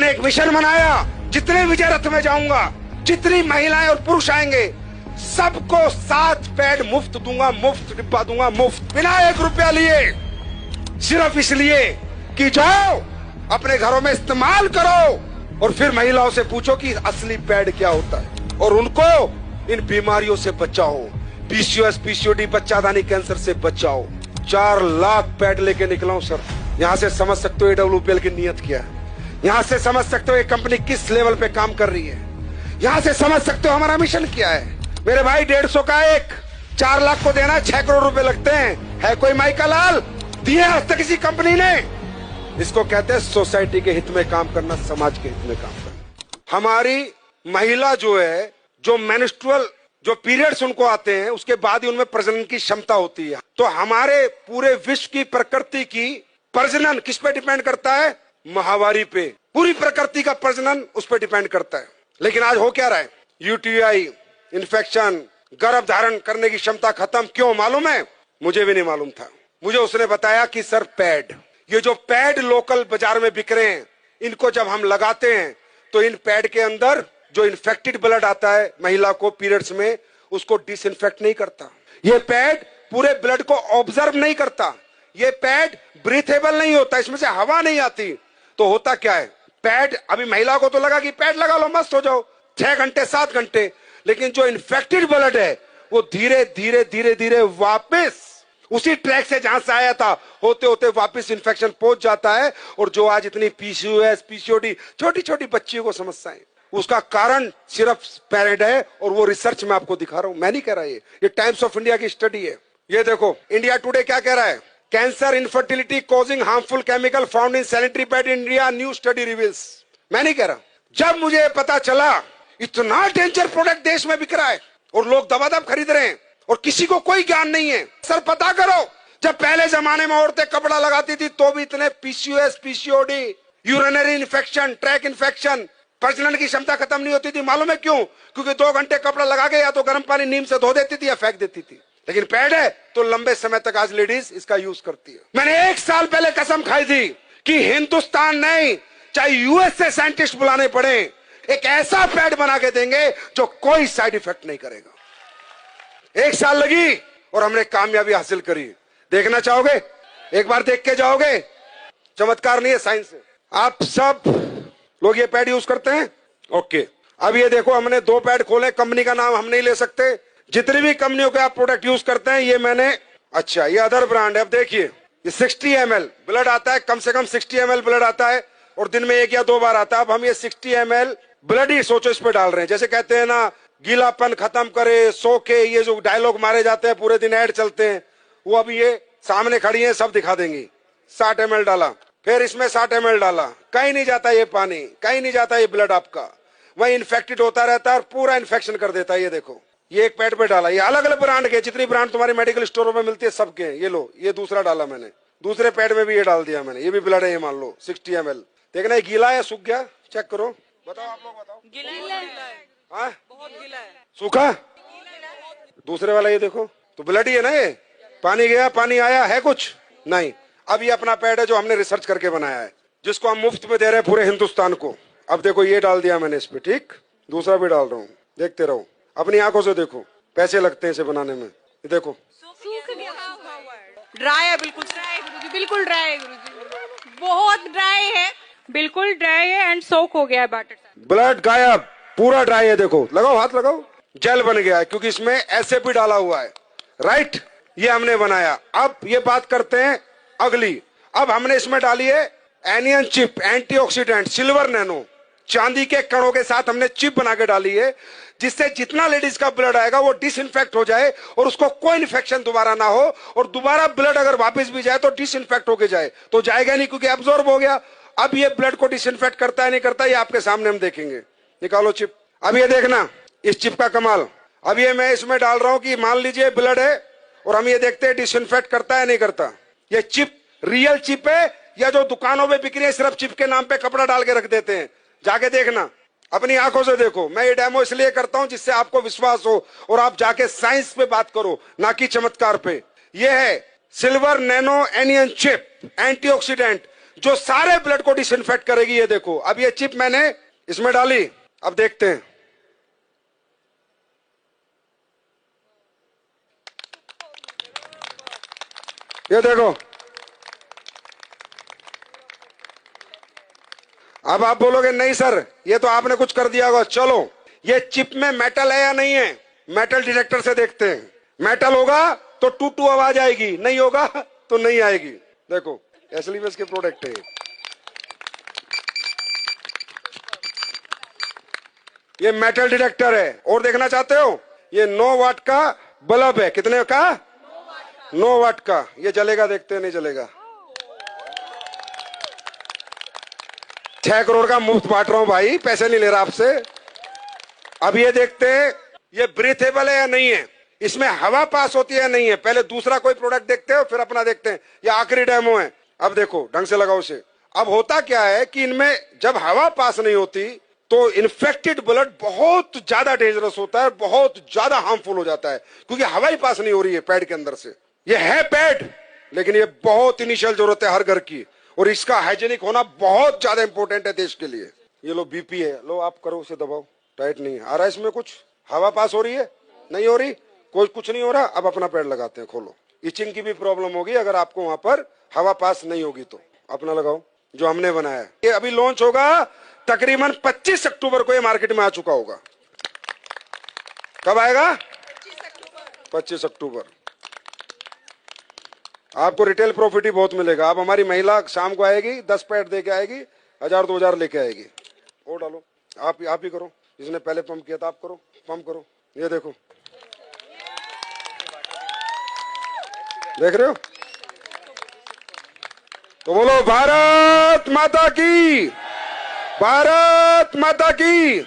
मैंने एक मिशन बनाया, जितने विजय रथ में जाऊंगा, जितनी महिलाएं और पुरुष आएंगे, सबको 7 पैड मुफ्त दूंगा, मुफ्त डिब्बा दूंगा, मुफ्त, बिना 1 रुपया लिए, सिर्फ इसलिए कि जाओ अपने घरों में इस्तेमाल करो और फिर महिलाओं से पूछो कि असली पैड क्या होता है और उनको इन बीमारियों से बचाओ, पीसीओएस, पीसीओडी, बच्चादानी कैंसर से बचाओ। 4 लाख पैड लेके निकला हूं सर। यहां से समझ सकते हो AWPL की नीयत क्या है, यहां से समझ सकते हो ये कंपनी किस लेवल पे काम कर रही है, यहां से समझ सकते हो हमारा मिशन क्या है। मेरे भाई 150 का एक 4 लाख को देना 6 करोड़ रुपए लगते हैं। है कोई माई का लाल दिए आज तक किसी कंपनी ने? इसको कहते हैं सोसाइटी के हित में काम करना, समाज के हित में काम करना। हमारी महिला जो है, जो मेंस्ट्रुअल जो पीरियड्स उनको आते हैं, उसके बाद ही उनमें प्रजनन की क्षमता होती है। तो हमारे पूरे विश्व की प्रकृति की प्रजनन किस पे डिपेंड करता है? माहवारी पे। पूरी प्रकृति का प्रजनन उस पर डिपेंड करता है। लेकिन आज हो क्या रहा है? यूटीआई, इन्फेक्शन, गर्भ धारण करने की क्षमता खत्म। क्यों मालूम है? मुझे भी नहीं मालूम था। मुझे उसने बताया कि सर पैड, ये जो पैड लोकल बाजार में बिक रहे हैं, इनको जब हम लगाते हैं तो इन पैड के अंदर जो इन्फेक्टेड ब्लड आता है महिला को पीरियड्स में, उसको डिसइंफेक्ट नहीं करता। ये पैड पूरे ब्लड को ऑब्जर्व नहीं करता। ये पैड ब्रीथेबल नहीं होता, इसमें से हवा नहीं आती। तो होता क्या है? पैड, अभी महिला को तो लगा कि पैड लगा लो मस्त हो जाओ, 6 घंटे 7 घंटे, लेकिन जो इन्फेक्टेड ब्लड है वो धीरे धीरे धीरे धीरे वापस उसी ट्रैक से जहां से आया था होते होते वापस इन्फेक्शन पहुंच जाता है। और जो आज इतनी पीसीओएस, पीसीओडी, छोटी छोटी बच्चियों को समस्याएं, उसका कारण सिर्फ पैड है। और वो रिसर्च मैं आपको दिखा रहा हूं, मैं नहीं कह रहा, ये टाइम्स ऑफ इंडिया की स्टडी है। ये देखो इंडिया टुडे क्या कह रहा है? Cancer, infertility causing harmful chemical found in sanitary pad in India, new study reveals. मैं नहीं कह रहा। जब मुझे पता चला इतना डेंजर प्रोडक्ट देश में बिक रहा है और लोग दबादब खरीद रहे हैं और किसी को कोई ज्ञान नहीं है, सर पता करो, जब पहले जमाने में औरतें कपड़ा लगाती थी तो भी इतने PCOS, PCOD, urinary infection, track infection, प्रजनन की क्षमता खत्म नहीं होती थी। मालूम है क्यों? क्योंकि 2 घंटे कपड़ा लगा के या तो गर्म पानी नीम से धो देती थी या फेंक देती थी। लेकिन पैड है तो लंबे समय तक आज लेडीज इसका यूज करती है। मैंने 1 साल पहले कसम खाई थी कि हिंदुस्तान नहीं, चाहे यूएस से साइंटिस्ट बुलाने पड़े, एक ऐसा पैड बना के देंगे जो कोई साइड इफेक्ट नहीं करेगा। 1 साल लगी और हमने कामयाबी हासिल करी। देखना चाहोगे? एक बार देख के जाओगे। चमत्कार नहीं है, साइंस है। आप सब लोग ये पैड यूज करते हैं? ओके, अब ये देखो हमने 2 पैड खोले, कंपनी का नाम हम नहीं ले सकते। जितनी भी कंपनियों के आप प्रोडक्ट यूज करते हैं, ये मैंने, अच्छा ये अदर ब्रांड है। अब देखिए ये 60 ml ब्लड आता है, कम से कम 60 ml ब्लड आता है और दिन में 1 या 2 बार आता है। अब हम ये 60 ml ब्लड ही सोचो इस पे डाल रहे हैं। जैसे कहते हैं ना, गीलापन खत्म करे, सोखे, ये जो डायलॉग मारे जाते हैं, पूरे दिन ऐड चलते हैं, वो अब ये सामने खड़ी है, सब दिखा देंगी। 60 ml डाला, फिर इसमें 60 ml डाला, कहीं नहीं जाता ये पानी, कहीं नहीं जाता ये ब्लड आपका, वही इन्फेक्टेड होता रहता है और पूरा इन्फेक्शन कर देता है। ये देखो ये एक पैड पे डाला, ये अलग अलग ब्रांड के, जितनी ब्रांड तुम्हारी मेडिकल स्टोरों में मिलती है सबके। ये लो, ये दूसरा डाला मैंने, दूसरे पैड में भी ये डाल दिया मैंने, ये भी ब्लड है, ये मान लो 60 ml। देखना ये गीला है, सूख गया, चेक करो, बताओ आप लोग बताओ। गीला है, हाँ बहुत गीला है। सूखा? दूसरे वाला ये देखो, तो ब्लड ही है ना ये। पानी गया, पानी आया है कुछ नहीं। अब ये अपना पैड है जो हमने रिसर्च करके बनाया है, जिसको हम मुफ्त में दे रहे हैं पूरे हिंदुस्तान को। अब देखो ये डाल दिया मैंने इस पे, ठीक, दूसरा भी डाल रहा हूँ, देखते रहो, अपनी आंखों से देखो, पैसे लगते हैं इसे बनाने में। ये देखो सूख गया, सूखा हुआ है, ड्राई है, बिल्कुल ड्राई है गुरुजी, बिल्कुल ड्राई है गुरुजी, बहुत ड्राई है, बिल्कुल ड्राई है एंड सोक हो गया है बैटर। ब्लड गायब, पूरा ड्राई है। देखो, लगाओ हाथ लगाओ, जेल बन गया है क्योंकि इसमें एसए भी डाला हुआ है, राइट। ये हमने बनाया। अब ये बात करते हैं अगली। अब हमने इसमें डाली है anion chip, antioxidant, silver nano, चांदी के कणों के साथ हमने चिप बना के डाली है, जिससे जितना लेडीज का ब्लड आएगा वो डिसइंफेक्ट हो जाए और उसको कोई इन्फेक्शन दोबारा ना हो, और दोबारा ब्लड अगर वापस भी जाए तो डिसइंफेक्ट होके जाए। तो जाएगा नहीं क्योंकि एब्जॉर्ब हो गया। अब ये ब्लड को डिसइंफेक्ट करता है नहीं करता, ये आपके सामने हम देखेंगे। निकालो चिप। अब ये देखना इस चिप का कमाल। अब ये मैं इसमें डाल रहा हूं कि मान लीजिए ब्लड है और हम ये देखते हैं डिसइंफेक्ट करता है नहीं करता। ये चिप रियल चिप है या जो दुकानों में बिक रही है सिर्फ चिप के नाम पे कपड़ा डाल के रख देते हैं? जाके देखना, अपनी आंखों से देखो। मैं ये डेमो इसलिए करता हूं जिससे आपको विश्वास हो और आप जाके साइंस पे बात करो, ना कि चमत्कार पे। ये है silver nano anion chip antioxidant, जो सारे ब्लड को डिसइंफेक्ट करेगी। ये देखो, अब ये चिप मैंने इसमें डाली, अब देखते हैं। ये देखो, अब आप बोलोगे नहीं सर ये तो आपने कुछ कर दिया होगा। चलो, ये चिप में मेटल है या नहीं है, मेटल डिटेक्टर से देखते हैं। मेटल होगा तो टू टू आवाज आएगी, नहीं होगा तो नहीं आएगी। देखो, एसएलवीएस के प्रोडक्ट है ये मेटल डिटेक्टर है। और देखना चाहते हो, ये 9 वाट का बल्ब है। कितने का? 9 वाट का। ये जलेगा, देखते हैं नहीं जलेगा। 6 करोड़ का मुफ्त बांट रहा हूं भाई, पैसे नहीं ले रहा आपसे। अब ये देखते हैं ये ब्रीथेबल है या नहीं है, इसमें हवा पास होती है या नहीं है। पहले दूसरा कोई प्रोडक्ट देखते हो, फिर अपना देखते हैं। ये आखिरी डेमो है। अब देखो, ढंग से लगाओ उसे। अब होता क्या है कि इनमें जब हवा पास नहीं होती तो इन्फेक्टेड ब्लड बहुत ज्यादा डेंजरस होता है, बहुत ज्यादा हार्मफुल हो जाता है, क्योंकि हवा ही पास नहीं हो रही है पैड के अंदर से। ये है पैड, लेकिन ये बहुत इनिशियल जरूरत है हर घर की, और इसका हाइजीनिक होना बहुत ज्यादा इंपॉर्टेंट है देश के लिए। ये लो बीपी है, लो आप करो, उसे दबाओ। टाइट नहीं आ रहा है इसमें कुछ, हवा पास हो रही है, नहीं हो रही, कोई कुछ नहीं हो रहा। अब अपना पैड लगाते हैं, खोलो। इचिंग की भी प्रॉब्लम होगी अगर आपको वहां पर हवा पास नहीं होगी तो। अपना लगाओ जो हमने बनाया है। ये अभी लॉन्च होगा तकरीबन 25 अक्टूबर को, ये मार्केट में आ चुका होगा। कब आएगा? 25 अक्टूबर। आपको रिटेल प्रॉफिट ही बहुत मिलेगा। अब हमारी महिला शाम को आएगी, 10 पैड दे के आएगी, 1000-2000 लेके आएगी। और डालो, आप ही करो, जिसने पहले पंप किया था आप करो, पंप करो। ये देखो, देख रहे हो? तो बोलो भारत माता की, भारत माता की।